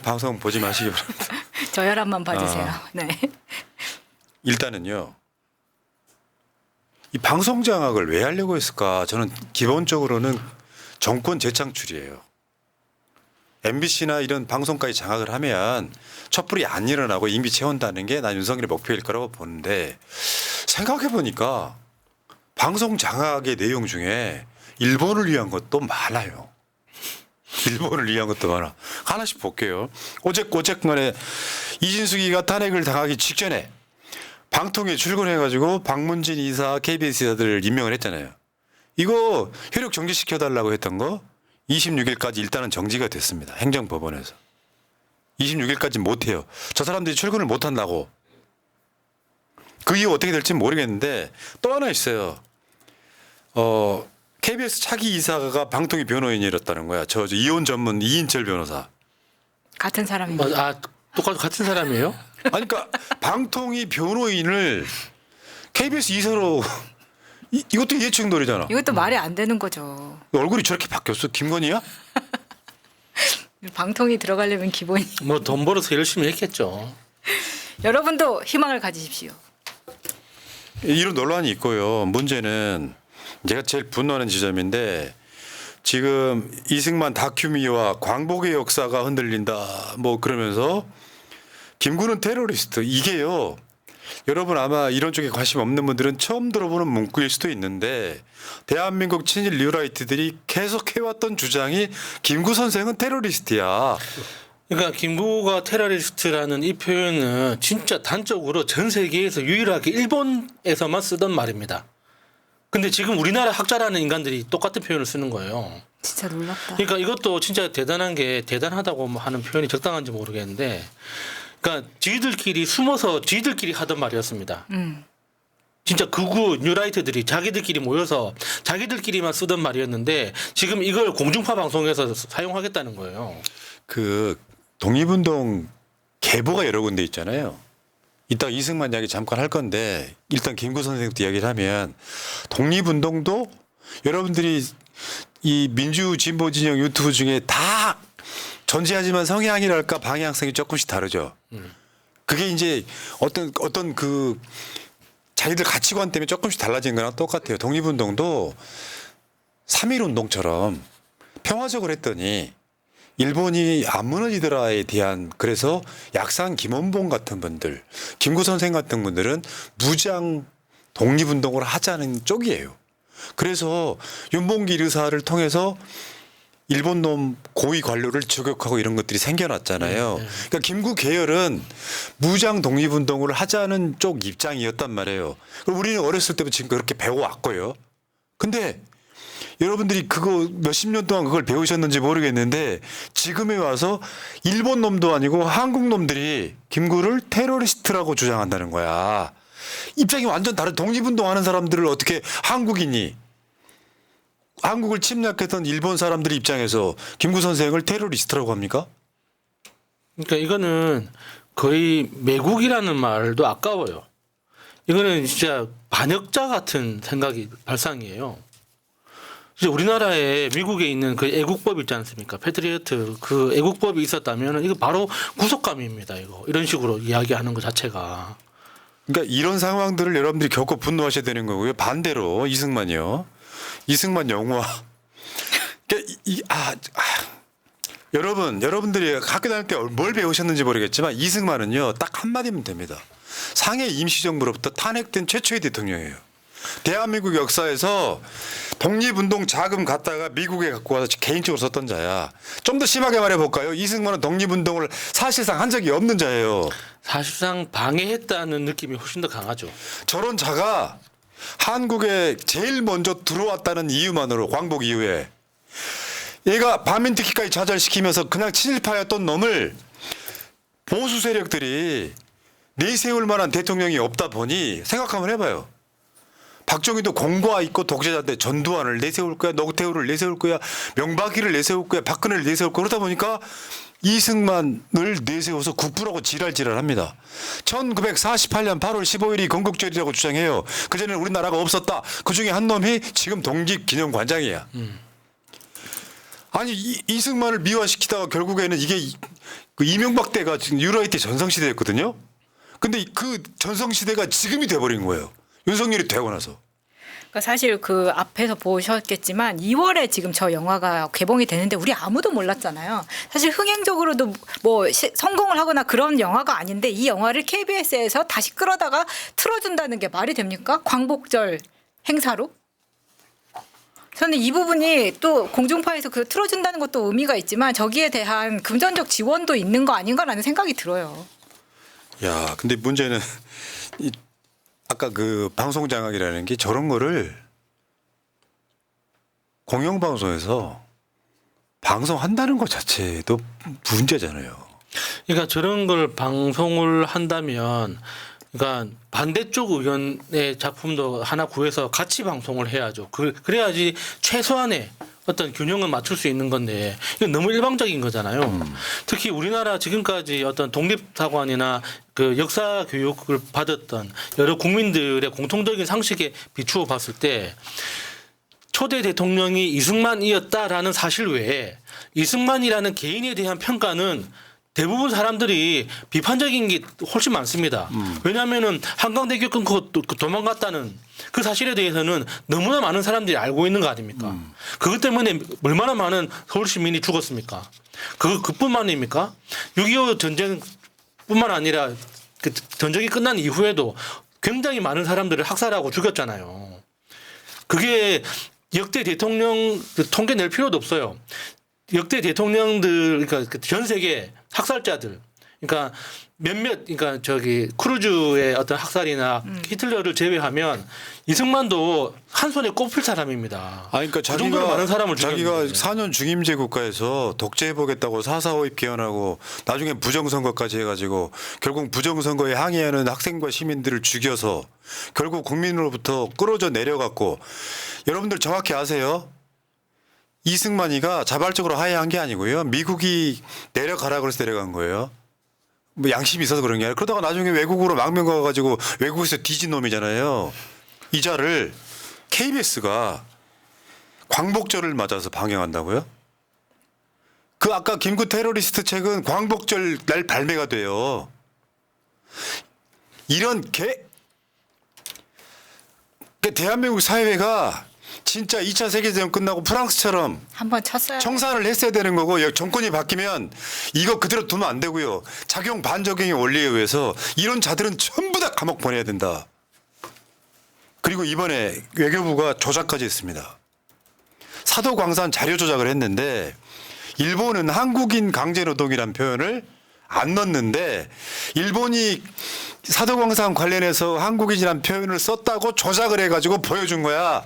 방송 보지 마시기 바랍니다. 저혈압만 봐주세요. 네. 일단은요. 이 방송 장악을 왜 하려고 했을까? 저는 기본적으로는 정권 재창출이에요. MBC나 이런 방송까지 장악을 하면 촛불이 안 일어나고 임기 채운다는 게 난 윤석열의 목표일 거라고 보는데 생각해 보니까 방송 장악의 내용 중에 일본을 위한 것도 많아요. 일본을 위한 것도 많아. 하나씩 볼게요. 어쨌건에 이진숙이가 탄핵을 당하기 직전에 방통위에 출근해가지고 박문진 이사, KBS 이사들 임명을 했잖아요. 이거 효력 정지시켜달라고 했던 거 26일까지 일단은 정지가 됐습니다. 행정법원에서. 26일까지 못해요. 저 사람들이 출근을 못한다고. 그 이후 어떻게 될지 모르겠는데 또 하나 있어요. KBS 차기 이사가 방통위 변호인이었다는 거야. 저 이혼 전문 이인철 변호사. 같은 사람입니다. 아, 똑같이 같은 사람이에요? 아니 그러니까 방통위 변호인을 KBS 이사로 이것도 이해충돌이잖아. 이것도 말이 안 되는 거죠. 얼굴이 저렇게 바뀌었어? 김건희야? 방통위 들어가려면 기본이. 뭐 돈 벌어서 열심히 했겠죠. 여러분도 희망을 가지십시오. 이런 논란이 있고요. 문제는 제가 제일 분노하는 지점인데 지금 이승만 다큐미와 광복의 역사가 흔들린다 뭐 그러면서 김구는 테러리스트 이게요. 여러분 아마 이런 쪽에 관심 없는 분들은 처음 들어보는 문구일 수도 있는데 대한민국 친일 리어라이트들이 계속 해왔던 주장이 김구 선생은 테러리스트야. 그러니까 김구가 테러리스트라는 이 표현은 진짜 단적으로 전 세계에서 유일하게 일본에서만 쓰던 말입니다. 근데 지금 우리나라 학자라는 인간들이 똑같은 표현을 쓰는 거예요. 진짜 놀랍다. 그러니까 이것도 진짜 대단한 게 대단하다고 하는 표현이 적당한지 모르겠는데 그러니까 지들끼리 숨어서 지들끼리 하던 말이었습니다. 진짜 극우 뉴라이트들이 자기들끼리 모여서 자기들끼리만 쓰던 말이었는데 지금 이걸 공중파 방송에서 사용하겠다는 거예요. 그 독립운동 계보가 여러 군데 있잖아요. 이따 이승만 이야기 잠깐 할 건데 일단 김구 선생님부터 이야기를 하면 독립운동도 여러분들이 이 민주진보 진영 유튜브 중에 다 존재하지만 성향이랄까 방향성이 조금씩 다르죠. 그게 이제 어떤 그 자기들 가치관 때문에 조금씩 달라진 거랑 똑같아요. 독립운동도 3.1운동처럼 평화적으로 했더니 일본이 안 무너지더라에 대한 그래서 약산 김원봉 같은 분들, 김구 선생 같은 분들은 무장 독립운동을 하자는 쪽이에요. 그래서 윤봉길 의사를 통해서 일본 놈 고위 관료를 저격하고 이런 것들이 생겨났잖아요. 그러니까 김구 계열은 무장 독립운동을 하자는 쪽 입장이었단 말이에요. 그럼 우리는 어렸을 때부터 지금 그렇게 배워왔고요. 근데 여러분들이 그거 몇십 년 동안 그걸 배우셨는지 모르겠는데 지금에 와서 일본 놈도 아니고 한국 놈들이 김구를 테러리스트라고 주장한다는 거야. 입장이 완전 다른 독립운동 하는 사람들을 어떻게 한국인이 한국을 침략했던 일본 사람들 입장에서 김구 선생을 테러리스트라고 합니까? 그러니까 이거는 거의 매국이라는 말도 아까워요. 이거는 진짜 반역자 같은 생각이 발상이에요. 이제 우리나라에 미국에 있는 그 애국법 있지 않습니까? 패트리어트 그 애국법이 있었다면 이거 바로 구속감입니다. 이거 이런 식으로 이야기하는 것 자체가. 그러니까 이런 상황들을 여러분들이 겪고 분노하셔야 되는 거고요. 반대로 이승만이요. 이승만 영화. 그러니까 여러분들이 학교 다닐 때 뭘 배우셨는지 모르겠지만 이승만은요. 딱 한마디면 됩니다. 상해 임시정부로부터 탄핵된 최초의 대통령이에요. 대한민국 역사에서 독립운동 자금 갖다가 미국에 갖고 와서 개인적으로 썼던 자야. 좀 더 심하게 말해볼까요? 이승만은 독립운동을 사실상 한 적이 없는 자예요. 사실상 방해했다는 느낌이 훨씬 더 강하죠. 저런 자가 한국에 제일 먼저 들어왔다는 이유만으로 광복 이후에 얘가 반민특위까지 좌절시키면서 그냥 친일파였던 놈을 보수 세력들이 내세울 만한 대통령이 없다 보니 생각 한번 해봐요. 박정희도 공과 있고 독재자인데 전두환을 내세울 거야, 노태우를 내세울 거야, 명박이를 내세울 거야, 박근혜를 내세울 거야. 그러다 보니까 이승만을 내세워서 국부라고 지랄합니다. 1948년 8월 15일이 건국절이라고 주장해요. 그전에는 우리나라가 없었다. 그중에 한 놈이 지금 독립기념관장이야. 아니 이승만을 미화시키다가 결국에는 이게 그 이명박 때가 지금 유라이 때 전성시대였거든요. 근데 그 전성시대가 지금이 돼버린 거예요. 윤석열이 되고 나서. 그러니까 사실 그 앞에서 보셨겠지만 2월에 지금 저 영화가 개봉이 되는데 우리 아무도 몰랐잖아요. 사실 흥행적으로도 뭐 성공을 하거나 그런 영화가 아닌데 이 영화를 KBS에서 다시 끌어다가 틀어준다는 게 말이 됩니까? 광복절 행사로? 저는 이 부분이 또 공중파에서 그 틀어준다는 것도 의미가 있지만 저기에 대한 금전적 지원도 있는 거 아닌가라는 생각이 들어요. 야, 근데 문제는 아까 그 방송 장악이라는 게 저런 거를 공영방송에서 방송한다는 것 자체도 문제잖아요. 그러니까 저런 걸 방송을 한다면 그러니까 반대쪽 의견의 작품도 하나 구해서 같이 방송을 해야죠. 그래야지 최소한의 어떤 균형을 맞출 수 있는 건데 이건 너무 일방적인 거잖아요. 특히 우리나라 지금까지 어떤 독립사관이나 그 역사 교육을 받았던 여러 국민들의 공통적인 상식에 비추어 봤을 때 초대 대통령이 이승만이었다라는 사실 외에 이승만이라는 개인에 대한 평가는 대부분 사람들이 비판적인 게 훨씬 많습니다. 왜냐하면은 한강대교 끊고 도망갔다는 그 사실에 대해서는 너무나 많은 사람들이 알고 있는 거 아닙니까? 그것 때문에 얼마나 많은 서울 시민이 죽었습니까? 그뿐만입니까? 6.25 전쟁뿐만 아니라 그 전쟁이 끝난 이후에도 굉장히 많은 사람들을 학살하고 죽였잖아요. 그게 역대 대통령 통계 낼 필요도 없어요. 역대 대통령들 그러니까 전 세계 학살자들 그러니까 몇몇 그러니까 저기 크루즈의 어떤 학살이나 히틀러를 제외하면 이승만도 한 손에 꼽힐 사람입니다. 아니, 그러니까 그 정도로 많은 사람을 자기가 죽였는데. 4년 4년 중임제 국가에서 독재해보겠다고 4.4 5.입 개헌하고 나중에 부정선거까지 해가지고 결국 부정선거에 항의하는 학생과 시민들을 죽여서 결국 국민으로부터 끌어져 내려갔고 여러분들 정확히 아세요? 이승만이가 자발적으로 하야한 게 아니고요. 미국이 내려가라 그래서 내려간 거예요. 뭐 양심이 있어서 그런 게 아니라 그러다가 나중에 외국으로 망명 가가지고 외국에서 뒤진 놈이잖아요. 이 자를 KBS가 광복절을 맞아서 방영한다고요? 그 아까 김구 테러리스트 책은 광복절 날 발매가 돼요. 이런 대한민국 사회가 진짜 2차 세계대전 끝나고 프랑스처럼 한번 쳤어요. 청산을 했어야 되는 거고 정권이 바뀌면 이거 그대로 두면 안 되고요. 작용 반작용의 원리에 의해서 이런 자들은 전부 다 감옥 보내야 된다. 그리고 이번에 외교부가 조작까지 했습니다. 사도광산 자료 조작을 했는데 일본은 한국인 강제노동이라는 표현을 안 넣었는데 일본이 사도광산 관련해서 한국인이라는 표현을 썼다고 조작을 해가지고 보여준 거야.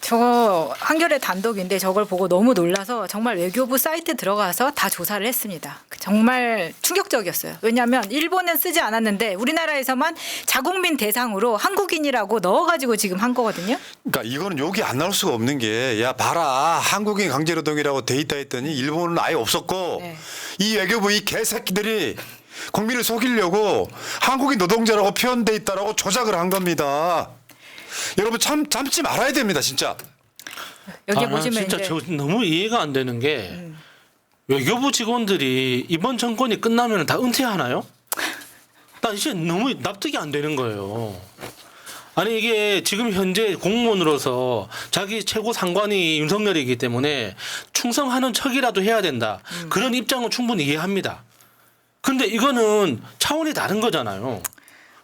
저거 한겨레 단독인데 저걸 보고 너무 놀라서 정말 외교부 사이트 들어가서 다 조사를 했습니다. 정말 충격적이었어요. 왜냐하면 일본은 쓰지 않았는데 우리나라에서만 자국민 대상으로 한국인이라고 넣어가지고 지금 한 거거든요. 그러니까 이거는 욕이 안 나올 수가 없는 게 야 봐라 한국인 강제노동이라고 돼 있다 했더니 일본은 아예 없었고 네. 이 외교부 이 개새끼들이 국민을 속이려고 한국인 노동자라고 표현돼 있다라고 조작을 한 겁니다. 여러분 참지 말아야 됩니다 진짜. 여기 보시면 진짜 이제 저 너무 이해가 안 되는 게 외교부 직원들이 이번 정권이 끝나면 다 은퇴하나요? 나 이제 너무 납득이 안 되는 거예요. 아니 이게 지금 현재 공무원으로서 자기 최고 상관이 윤석열이기 때문에 충성하는 척이라도 해야 된다. 그런 입장은 충분히 이해합니다. 근데 이거는 차원이 다른 거잖아요.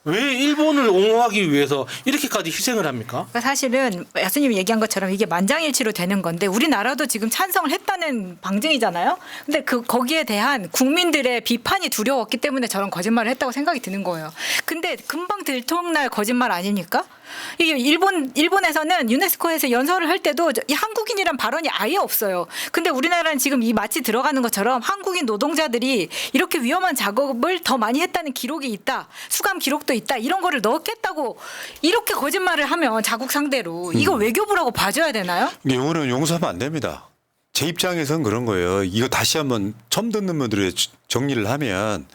왜 일본을 옹호하기 위해서 이렇게까지 희생을 합니까? 그러니까 사실은 야수님이 얘기한 것처럼 이게 만장일치로 되는 건데 우리나라도 지금 찬성을 했다는 방증이잖아요. 근데 거기에 대한 국민들의 비판이 두려웠기 때문에 저런 거짓말을 했다고 생각이 드는 거예요. 근데 금방 들통날 거짓말 아닙니까? 이게 일본에서는 유네스코에서 연설을 할 때도 이 한국인이란 발언이 아예 없어요. 근데 우리나라는 지금 이 마치 들어가는 것처럼 한국인 노동자들이 이렇게 위험한 작업을 더 많이 했다는 기록이 있다. 수감 기록도 있다. 이런 거를 넣겠다고 이렇게 거짓말을 하면 자국 상대로 이거 외교부라고 봐줘야 되나요? 이거는 용서하면 안 됩니다. 제 입장에서는 그런 거예요. 이거 다시 한번 처음 듣는 분들의 정리를 하면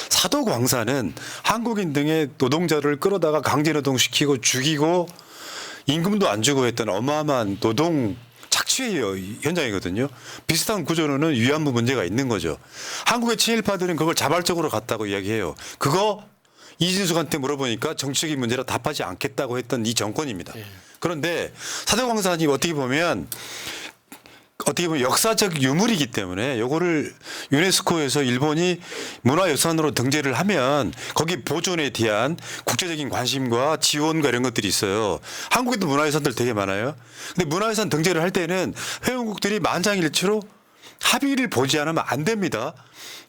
사도광산은 한국인 등의 노동자를 끌어다가 강제노동시키고 죽이고 임금도 안 주고 했던 어마어마한 노동 착취 착취의 현장이거든요. 비슷한 구조로는 위안부 문제가 있는 거죠. 한국의 친일파들은 그걸 자발적으로 갔다고 이야기해요. 그거 이진숙한테 물어보니까 정치적인 문제라 답하지 않겠다고 했던 이 정권입니다. 예. 그런데 사도광산이 어떻게 보면 역사적 유물이기 때문에 요거를 유네스코에서 일본이 문화유산으로 등재를 하면 거기 보존에 대한 국제적인 관심과 지원과 이런 것들이 있어요. 한국에도 문화유산들 되게 많아요. 근데 문화유산 등재를 할 때는 회원국들이 만장일치로 합의를 보지 않으면 안 됩니다.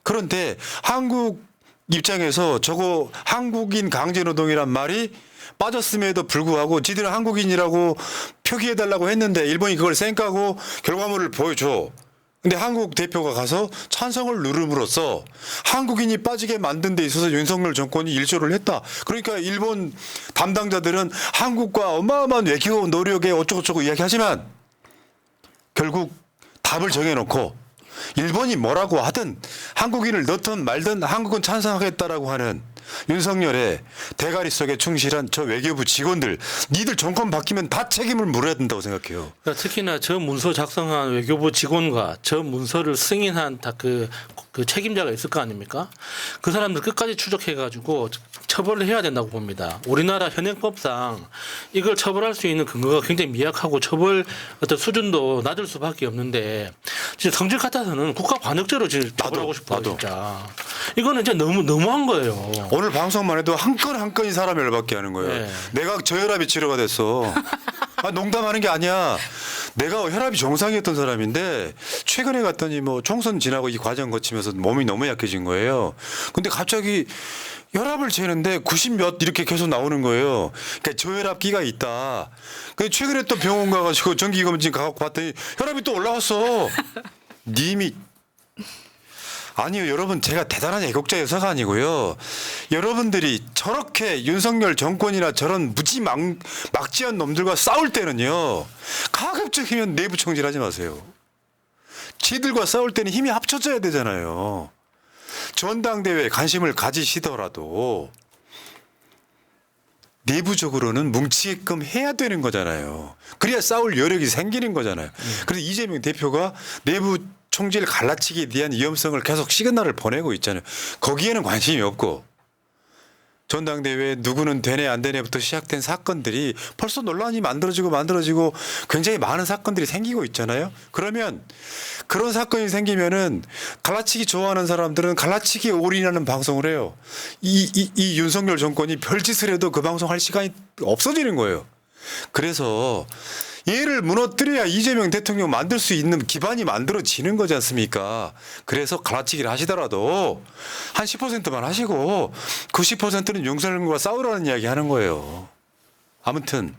그런데 한국 입장에서 저거 한국인 강제노동이란 말이 빠졌음에도 불구하고 지들은 한국인이라고 표기해달라고 했는데 일본이 그걸 쌩까고 결과물을 보여줘. 근데 한국 대표가 가서 찬성을 누름으로써 한국인이 빠지게 만든 데 있어서 윤석열 정권이 일조를 했다. 그러니까 일본 담당자들은 한국과 어마어마한 외교 노력에 어쩌고저쩌고 이야기하지만 결국 답을 정해놓고 일본이 뭐라고 하든 한국인을 넣든 말든 한국은 찬성하겠다라고 하는 윤석열의 대가리 속에 충실한 저 외교부 직원들, 니들 정권 바뀌면 다 책임을 물어야 된다고 생각해요. 그러니까 특히나 저 문서 작성한 외교부 직원과 저 문서를 승인한 그 책임자가 있을 거 아닙니까? 그 사람들 끝까지 추적해가지고 처벌을 해야 된다고 봅니다. 우리나라 현행법상 이걸 처벌할 수 있는 근거가 굉장히 미약하고 처벌 어떤 수준도 낮을 수밖에 없는데 진짜 성질 같아서는 국가 반역죄로 지금 처벌하고 싶어요. 나도. 진짜 이거는 진짜 너무한 거예요. 오늘 방송만 해도 한 건 한 건이 사람 열받게 하는 거예요. 네. 내가 저혈압이 치료가 됐어. 농담하는 게 아니야. 내가 혈압이 정상이었던 사람인데 최근에 갔더니 뭐 총선 지나고 이 과정 거치면서 몸이 너무 약해진 거예요. 근데 갑자기 혈압을 재는데 90 몇 이렇게 계속 나오는 거예요. 그러니까 저혈압기가 있다. 근데 최근에 또 병원 가가지고 정기검진 가고 봤더니 혈압이 또 올라왔어. 님이 아니요, 여러분, 제가 대단한 애국자여서가 아니고요. 여러분들이 저렇게 윤석열 정권이나 저런 막지한 놈들과 싸울 때는요, 가급적이면 내부 총질하지 마세요. 지들과 싸울 때는 힘이 합쳐져야 되잖아요. 전당대회에 관심을 가지시더라도 내부적으로는 뭉치게끔 해야 되는 거잖아요. 그래야 싸울 여력이 생기는 거잖아요. 그래서 이재명 대표가 내부 총질 갈라치기에 대한 위험성을 계속 시그널을 보내고 있잖아요. 거기에는 관심이 없고 전당대회 누구는 되네 안 되네부터 시작된 사건들이 벌써 논란이 만들어지고 굉장히 많은 사건들이 생기고 있잖아요. 그러면 그런 사건이 생기면은 갈라치기 좋아하는 사람들은 갈라치기에 올인하는 방송을 해요. 이 윤석열 정권이 별짓을 해도 그 방송할 시간이 없어지는 거예요. 그래서 얘를 무너뜨려야 이재명 대통령 만들 수 있는 기반이 만들어지는 거지 않습니까? 그래서 갈라치기를 하시더라도 한 10%만 하시고 90%는 윤석열과 싸우라는 이야기 하는 거예요. 아무튼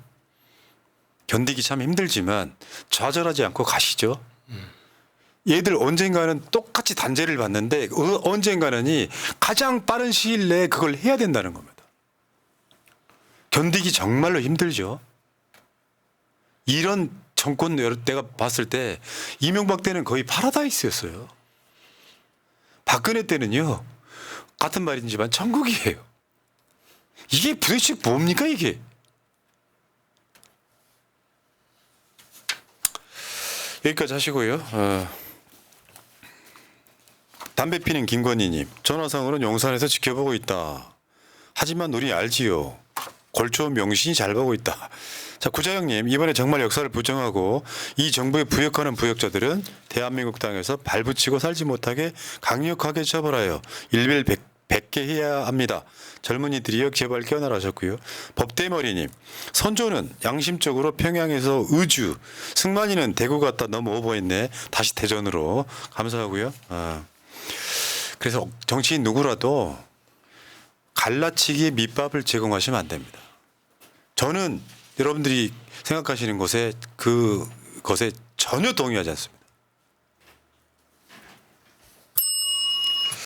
견디기 참 힘들지만 좌절하지 않고 가시죠. 얘들 언젠가는 똑같이 단죄를 받는데 언젠가는 가장 빠른 시일 내에 그걸 해야 된다는 겁니다. 견디기 정말로 힘들죠. 이런 정권 내가 봤을 때 이명박 때는 거의 파라다이스였어요. 박근혜 때는요. 같은 말이지만 천국이에요. 이게 도대체 뭡니까 이게. 여기까지 하시고요. 담배 피는 김건희님. 전화상으로는 용산에서 지켜보고 있다. 하지만 우리 알지요. 골초원 명신이 잘 보고 있다. 자, 구자영님, 이번에 정말 역사를 부정하고 이 정부에 부역하는 부역자들은 대한민국 땅에서 발붙이고 살지 못하게 강력하게 처벌하여 일별 100개 해야 합니다. 젊은이들이여 제발 깨어나라 하셨고요. 법대머리님, 선조는 양심적으로 평양에서 의주, 승만이는 대구 갔다 너무 오버했네. 다시 대전으로. 감사하고요. 그래서 정치인 누구라도 갈라치기 밑밥을 제공하시면 안 됩니다. 저는 여러분들이 생각하시는 것에 그것에 전혀 동의하지 않습니다.